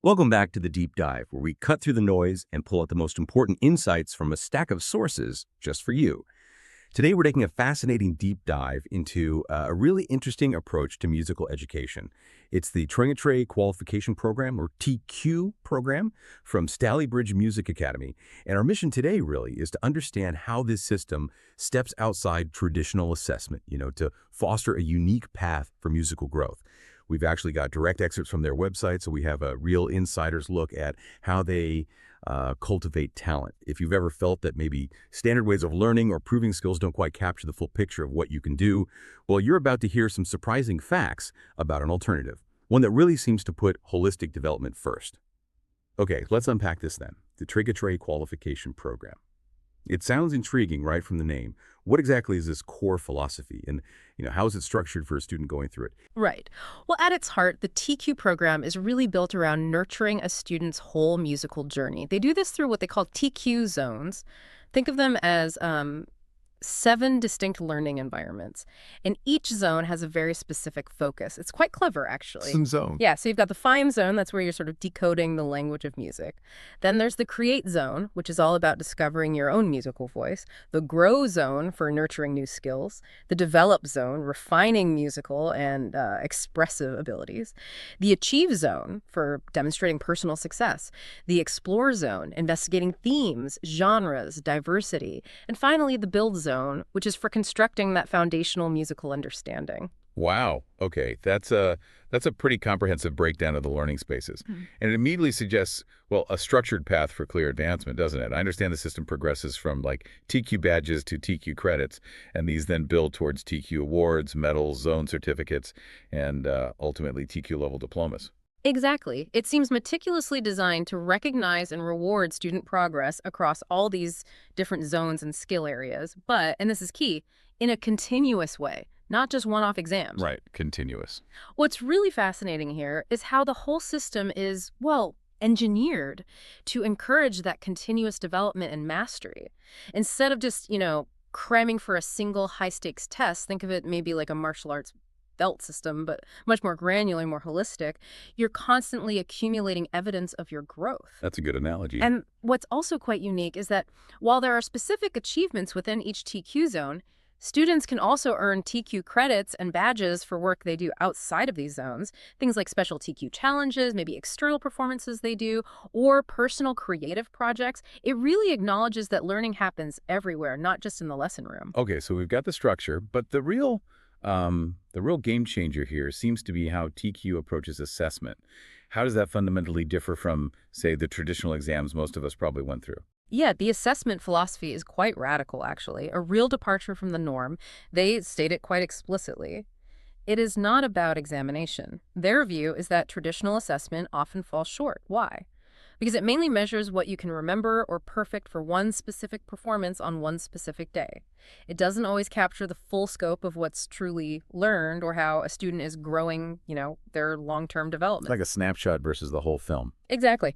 Welcome back to the Deep Dive, where we cut through the noise and pull out the most important insights from a stack of sources just for you. Today, we're taking a fascinating deep dive into a really interesting approach to musical education. It's the Triquetrae Qualification Program, or TQ program, from Stalybridge Music Academy. And our mission today really is to understand how this system steps outside traditional assessment, to foster a unique path for musical growth. We've actually got direct excerpts from their website, so we have a real insider's look at how they cultivate talent. If you've ever felt that maybe standard ways of learning or proving skills don't quite capture the full picture of what you can do, well, you're about to hear some surprising facts about an alternative, one that really seems to put holistic development first. Okay, let's unpack this then. The Triquetrae Qualification Program. It sounds intriguing right from the name. What exactly is this core philosophy, and how is it structured for a student going through it? Right. Well, at its heart, the TQ program is really built around nurturing a student's whole musical journey. They do this through what they call TQ zones. Think of them as 7 distinct learning environments, and each zone has a very specific focus. It's quite clever, actually. Some zone. Yeah, so you've got the Find zone, that's where you're sort of decoding the language of music. Then there's the Create zone, which is all about discovering your own musical voice. The Grow zone for nurturing new skills. The Develop zone, refining musical and expressive abilities. The Achieve zone for demonstrating personal success. The Explore zone, investigating themes, genres, diversity. And finally, the Build zone, which is for constructing that foundational musical understanding. Wow. Okay. That's a pretty comprehensive breakdown of the learning spaces. And it immediately suggests, well, a structured path for clear advancement, doesn't it? I understand the system progresses from like TQ badges to TQ credits, and these then build towards TQ awards, medals, zone certificates, and ultimately TQ level diplomas. Exactly. It seems meticulously designed to recognize and reward student progress across all these different zones and skill areas, but, and this is key, in a continuous way, not just one-off exams. Right. Continuous. What's really fascinating here is how the whole system is, well, engineered to encourage that continuous development and mastery. Instead of just, cramming for a single high-stakes test, think of it maybe like a martial arts belt system, but much more granular, more holistic. You're constantly accumulating evidence of your growth. That's a good analogy. And what's also quite unique is that while there are specific achievements within each TQ zone, students can also earn TQ credits and badges for work they do outside of these zones, things like special TQ challenges, maybe external performances they do, or personal creative projects. It really acknowledges that learning happens everywhere, not just in the lesson room. Okay, so we've got the structure, but the real game changer here seems to be how TQ approaches assessment. How does that fundamentally differ from, say, the traditional exams most of us probably went through? Yeah, the assessment philosophy is quite radical, actually, a real departure from the norm. They state it quite explicitly. It is not about examination. Their view is that traditional assessment often falls short. Why? Because it mainly measures what you can remember or perfect for one specific performance on one specific day. It doesn't always capture the full scope of what's truly learned or how a student is growing, their long-term development. It's like a snapshot versus the whole film. Exactly.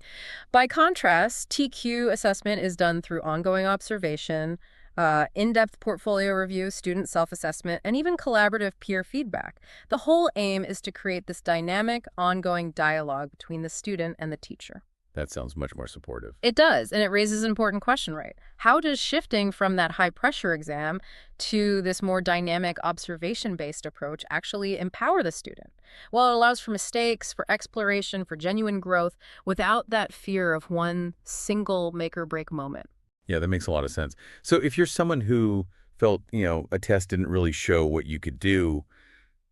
By contrast, TQ assessment is done through ongoing observation, in-depth portfolio review, student self-assessment, and even collaborative peer feedback. The whole aim is to create this dynamic, ongoing dialogue between the student and the teacher. That sounds much more supportive. It does, and it raises an important question, right? How does shifting from that high-pressure exam to this more dynamic, observation-based approach actually empower the student? Well, it allows for mistakes, for exploration, for genuine growth, without that fear of one single make-or-break moment. Yeah, that makes a lot of sense. So if you're someone who felt, a test didn't really show what you could do,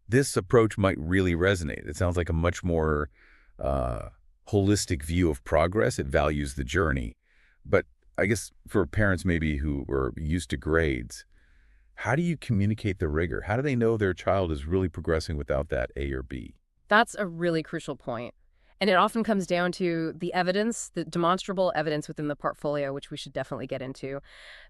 this approach might really resonate. It sounds like a much more holistic view of progress. It values the journey. But I guess for parents maybe who are used to grades, how do you communicate the rigor? How do they know their child is really progressing without that A or B? That's a really crucial point. And it often comes down to the evidence, the demonstrable evidence within the portfolio, which we should definitely get into.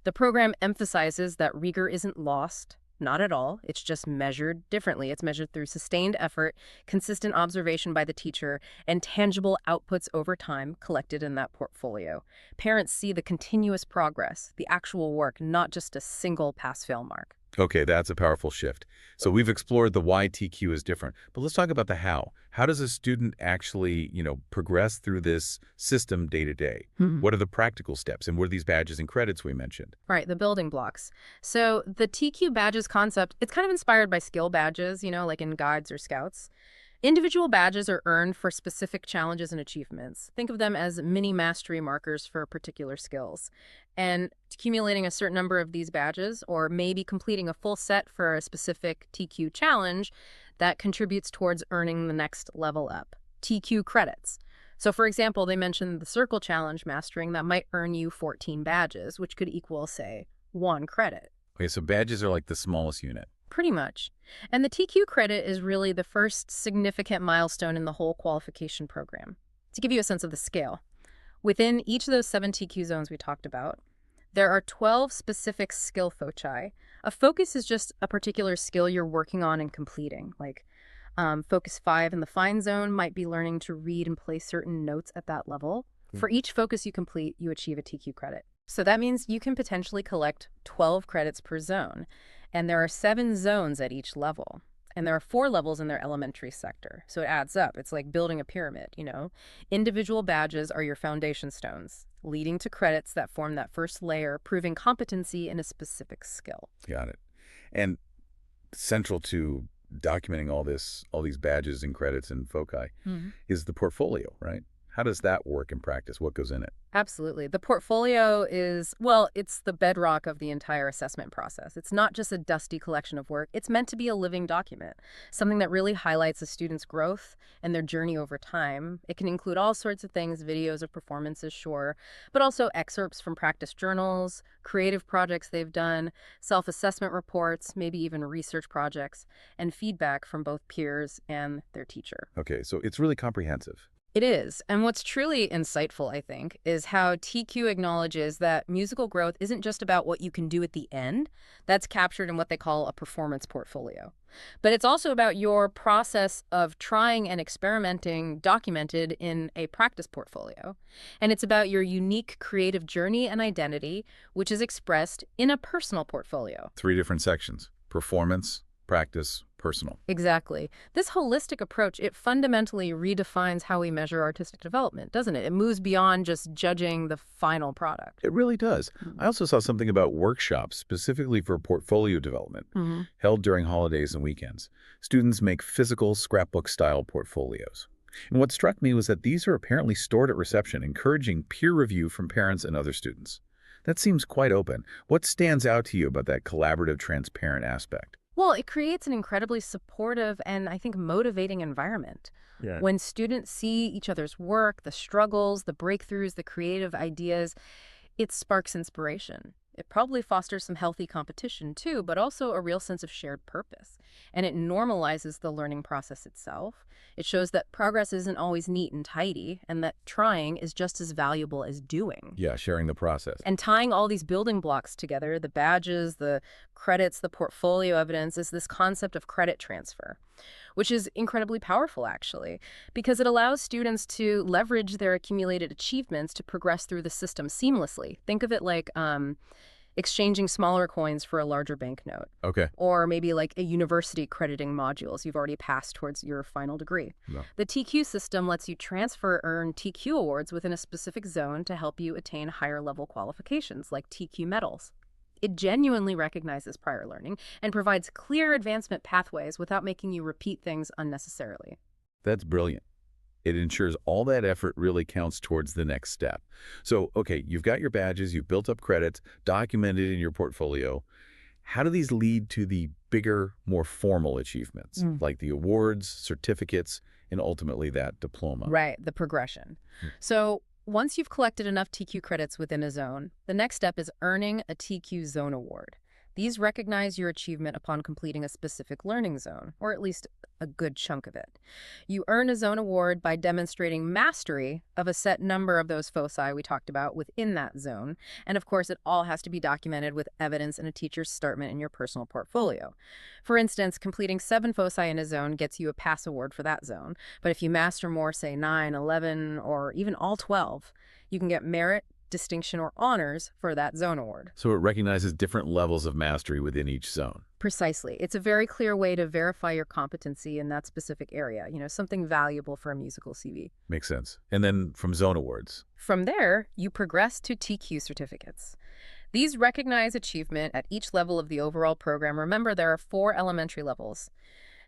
The program emphasizes that rigor isn't lost. Not at all. It's just measured differently. It's measured through sustained effort, consistent observation by the teacher, and tangible outputs over time collected in that portfolio. Parents see the continuous progress, the actual work, not just a single pass-fail mark. Okay, that's a powerful shift. So we've explored the why TQ is different, but let's talk about the how. How does a student actually, progress through this system day to day? What are the practical steps, and what are these badges and credits we mentioned? Right, the building blocks. So the TQ badges concept, it's kind of inspired by skill badges, like in guides or scouts. Individual badges are earned for specific challenges and achievements. Think of them as mini mastery markers for particular skills. And accumulating a certain number of these badges, or maybe completing a full set for a specific TQ challenge, that contributes towards earning the next level up. TQ credits. So for example, they mentioned the circle challenge mastering that might earn you 14 badges, which could equal, say, 1 credit. Okay, so badges are like the smallest unit. Pretty much. And the TQ credit is really the first significant milestone in the whole qualification program. To give you a sense of the scale, within each of those 7 TQ zones we talked about, there are 12 specific skill foci. A focus is just a particular skill you're working on and completing. Like focus 5 in the fine zone might be learning to read and play certain notes at that level. For each focus you complete, you achieve a TQ credit. So that means you can potentially collect 12 credits per zone. And there are 7 zones at each level. And there are 4 levels in their elementary sector. So it adds up. It's like building a pyramid, Individual badges are your foundation stones, leading to credits that form that first layer, proving competency in a specific skill. Got it. And central to documenting all these badges and credits and foci is the portfolio, right? How does that work in practice? What goes in it? Absolutely. The portfolio is, well, it's the bedrock of the entire assessment process. It's not just a dusty collection of work. It's meant to be a living document, something that really highlights a student's growth and their journey over time. It can include all sorts of things, videos of performances, sure, but also excerpts from practice journals, creative projects they've done, self-assessment reports, maybe even research projects, and feedback from both peers and their teacher. Okay, so it's really comprehensive. It is. And what's truly insightful, I think, is how TQ acknowledges that musical growth isn't just about what you can do at the end. That's captured in what they call a performance portfolio. But it's also about your process of trying and experimenting documented in a practice portfolio. And it's about your unique creative journey and identity, which is expressed in a personal portfolio. 3 different sections: performance, practice, personal. Exactly. This holistic approach, it fundamentally redefines how we measure artistic development, doesn't it? It moves beyond just judging the final product. It really does. I also saw something about workshops specifically for portfolio development held during holidays and weekends. Students make physical scrapbook-style portfolios. And what struck me was that these are apparently stored at reception, encouraging peer review from parents and other students. That seems quite open. What stands out to you about that collaborative, transparent aspect? Well, it creates an incredibly supportive and, I think, motivating environment. Yeah. When students see each other's work, the struggles, the breakthroughs, the creative ideas, it sparks inspiration. It probably fosters some healthy competition, too, but also a real sense of shared purpose. And it normalizes the learning process itself. It shows that progress isn't always neat and tidy, and that trying is just as valuable as doing. Yeah, sharing the process. And tying all these building blocks together, the badges, the credits, the portfolio evidence, is this concept of credit transfer, which is incredibly powerful, actually, because it allows students to leverage their accumulated achievements to progress through the system seamlessly. Think of it like exchanging smaller coins for a larger banknote. Okay. Or maybe like a university crediting modules you've already passed towards your final degree. No. The TQ system lets you transfer earn TQ awards within a specific zone to help you attain higher level qualifications like TQ medals. It genuinely recognizes prior learning and provides clear advancement pathways without making you repeat things unnecessarily. That's brilliant. It ensures all that effort really counts towards the next step. So, okay, you've got your badges, you've built up credits, documented in your portfolio. How do these lead to the bigger, more formal achievements, like the awards, certificates, and ultimately that diploma? Right, the progression. So once you've collected enough TQ credits within a zone, the next step is earning a TQ Zone Award. These recognize your achievement upon completing a specific learning zone, or at least a good chunk of it. You earn a zone award by demonstrating mastery of a set number of those foci we talked about within that zone. And of course, it all has to be documented with evidence in a teacher's statement in your personal portfolio. For instance, completing 7 foci in a zone gets you a pass award for that zone. But if you master more, say 9, 11, or even all 12, you can get merit, distinction, or honors for that zone award. So it recognizes different levels of mastery within each zone. Precisely. It's a very clear way to verify your competency in that specific area, something valuable for a musical CV. Makes sense. And then from zone awards. From there, you progress to TQ certificates. These recognize achievement at each level of the overall program. Remember, there are 4 elementary levels.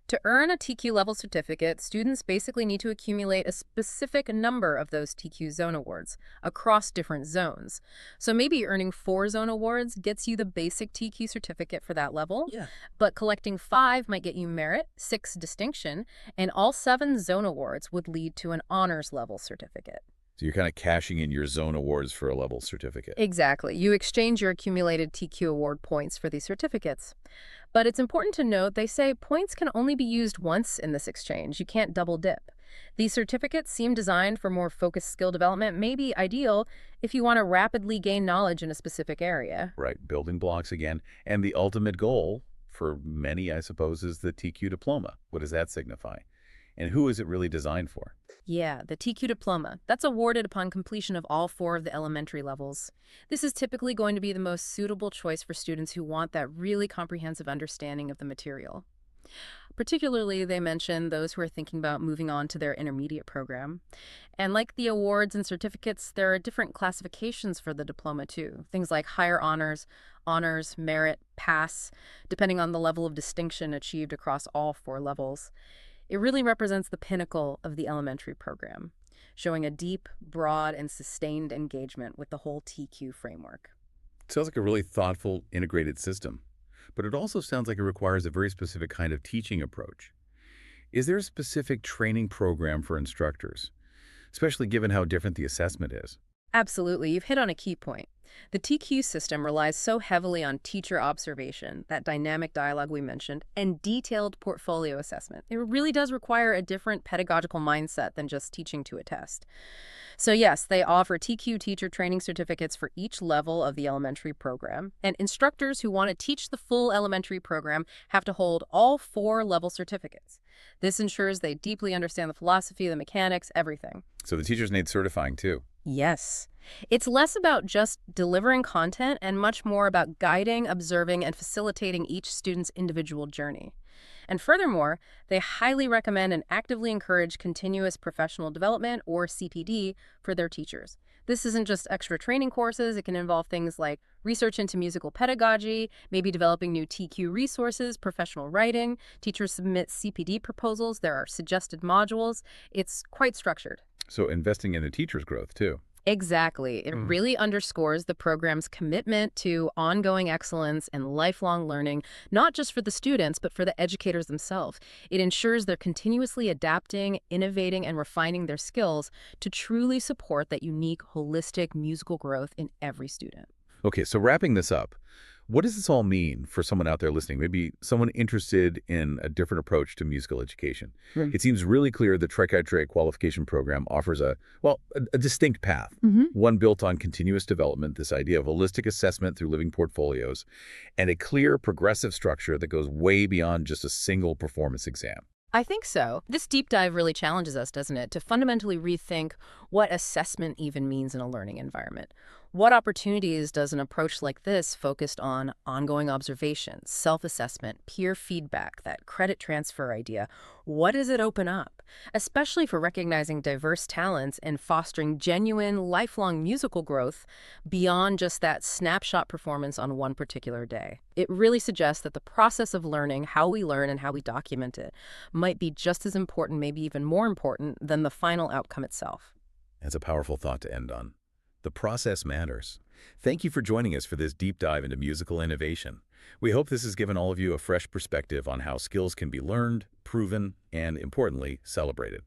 To earn a TQ level certificate, students basically need to accumulate a specific number of those TQ zone awards across different zones. So maybe earning 4 zone awards gets you the basic TQ certificate for that level, but collecting 5 might get you merit, 6 distinction, and all 7 zone awards would lead to an honors level certificate. So you're kind of cashing in your zone awards for a level certificate. Exactly. You exchange your accumulated TQ award points for these certificates. But it's important to note they say points can only be used once in this exchange. You can't double dip. These certificates seem designed for more focused skill development, may be ideal if you want to rapidly gain knowledge in a specific area. Right, building blocks again. And the ultimate goal for many, I suppose, is the TQ diploma. What does that signify? And who is it really designed for? Yeah, the TQ diploma. That's awarded upon completion of all 4 of the elementary levels. This is typically going to be the most suitable choice for students who want that really comprehensive understanding of the material. Particularly, they mention those who are thinking about moving on to their intermediate program. And like the awards and certificates, there are different classifications for the diploma too. Things like higher honors, merit, pass, depending on the level of distinction achieved across all 4 levels. It really represents the pinnacle of the elementary program, showing a deep, broad, and sustained engagement with the whole TQ framework. It sounds like a really thoughtful, integrated system, but it also sounds like it requires a very specific kind of teaching approach. Is there a specific training program for instructors, especially given how different the assessment is? Absolutely. You've hit on a key point. The TQ system relies so heavily on teacher observation, that dynamic dialogue we mentioned, and detailed portfolio assessment. It really does require a different pedagogical mindset than just teaching to a test. So yes, they offer TQ teacher training certificates for each level of the elementary program, and instructors who want to teach the full elementary program have to hold all 4 level certificates. This ensures they deeply understand the philosophy, the mechanics, everything. So the teachers need certifying too. Yes. It's less about just delivering content and much more about guiding, observing, and facilitating each student's individual journey. And furthermore, they highly recommend and actively encourage continuous professional development, or CPD, for their teachers. This isn't just extra training courses. It can involve things like research into musical pedagogy, maybe developing new TQ resources, professional writing. Teachers submit CPD proposals. There are suggested modules. It's quite structured. So investing in the teacher's growth too. Exactly. It really underscores the program's commitment to ongoing excellence and lifelong learning, not just for the students, but for the educators themselves. It ensures they're continuously adapting, innovating, and refining their skills to truly support that unique, holistic musical growth in every student. Okay, so wrapping this up, what does this all mean for someone out there listening, maybe someone interested in a different approach to musical education? It seems really clear the Triquetrae qualification program offers a distinct path, one built on continuous development, this idea of holistic assessment through living portfolios, and a clear progressive structure that goes way beyond just a single performance exam. I think so. This deep dive really challenges us, doesn't it, to fundamentally rethink what assessment even means in a learning environment. What opportunities does an approach like this, focused on ongoing observation, self-assessment, peer feedback, that credit transfer idea, what does it open up? Especially for recognizing diverse talents and fostering genuine, lifelong musical growth beyond just that snapshot performance on one particular day. It really suggests that the process of learning, how we learn and how we document it, might be just as important, maybe even more important, than the final outcome itself. That's a powerful thought to end on. The process matters. Thank you for joining us for this deep dive into musical innovation. We hope this has given all of you a fresh perspective on how skills can be learned, proven, and, importantly, celebrated.